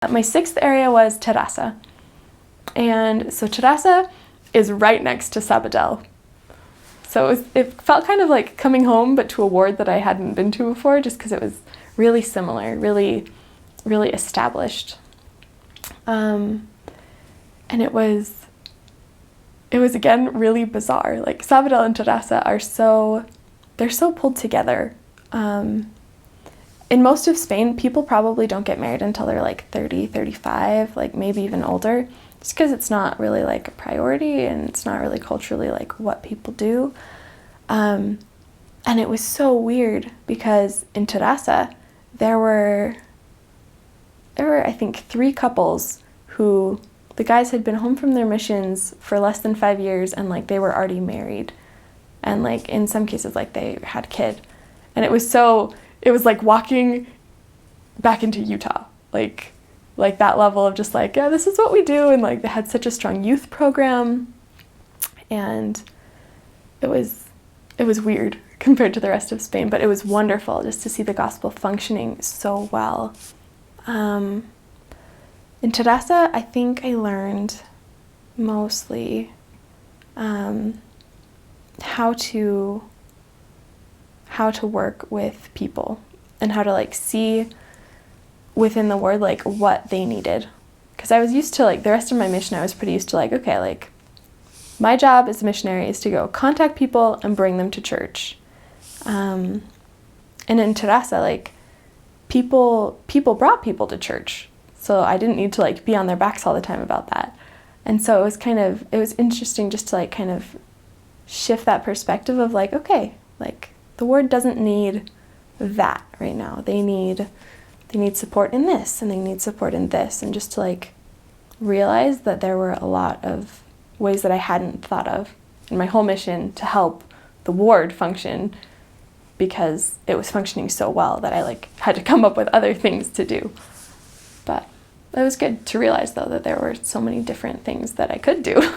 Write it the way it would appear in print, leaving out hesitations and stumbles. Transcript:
My sixth area was Terrassa. And so Terrassa is right next to Sabadell. So it felt kind of like coming home, but to a ward that I hadn't been to before, just because it was really similar, really, really established. And it was again really bizarre. Like Sabadell and Terrassa they're so pulled together. In most of Spain, people probably don't get married until they're like 30, 35, like maybe even older, just because it's not really like a priority and it's not really culturally like what people do. And it was so weird because in Terrassa, there were I think 3 couples who the guys had been home from their missions for less than 5 years and like they were already married. And like in some cases like they had a kid. And it was like walking back into Utah, like that level of just like, yeah, this is what we do. And like they had such a strong youth program, and it was weird compared to the rest of Spain, but it was wonderful just to see the gospel functioning so well. In Terrassa, I think I learned mostly how to work with people and how to like see within the word like what they needed, because I was used to like the rest of my mission, I was pretty used to like, okay, like my job as a missionary is to go contact people and bring them to church. And in Terrassa, like people brought people to church, so I didn't need to like be on their backs all the time about that. And so it was interesting just to like kind of shift that perspective of like, okay, like the ward doesn't need that right now. They need support in this, and they need support in this, and just to like realize that there were a lot of ways that I hadn't thought of in my whole mission to help the ward function, because it was functioning so well that I like had to come up with other things to do. But it was good to realize though that there were so many different things that I could do.